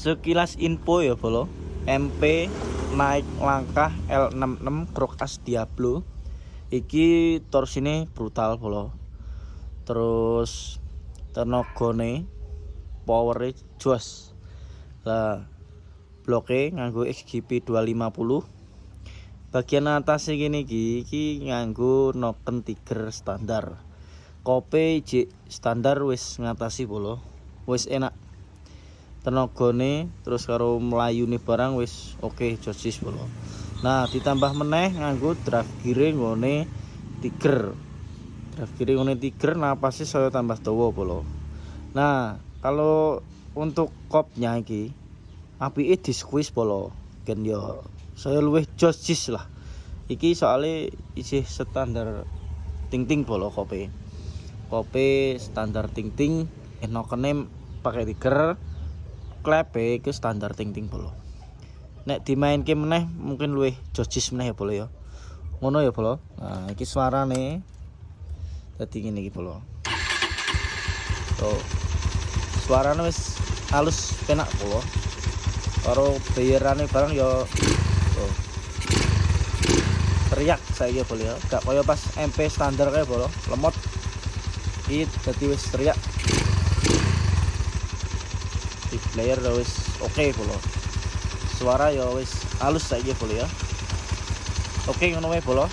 Sekilas info ya bolo, MP naik langkah L66 Crocs Diablo. Iki torsine brutal bolo. Terus tenagane power jos. Lah bloke nganggo XGP 250. Bagian atas gini iki nganggo noken Tiger standar. Kope J standar wis ngatasi bolo. Wis enak. Tenagane terus karo melayune barang wis oke josis bolo. Nah, ditambah meneh nganggo draft gear ngone Tiger. Draft gear ngone Tiger napasnya saya tambah dawa bolo. Nah, kalau untuk kopnya iki apike di squeeze bolo. Gen yo saya luwih josis lah. Iki soalnya isih standar ting-ting bolo kope. Kope standar ting-ting nokene pakai Tiger. Klepe ke standar ting-ting bolo. Nek dimainke meneh mungkin luwih josis meneh ya bolo ya. Ngono ya bolo. Nah, iki suarane dadi ngene iki bolo. Tuh. Suarane wis halus penak bolo. Karo bayarane barang ya tuh. Teriak saya bolo ya. Gak kaya pas MP standar kae bolo, lemot. Iki dadi wis teriak. Di player wis oke bolo. Suara ya wis halus saiki bolo ya. Oke ngono wae bolo.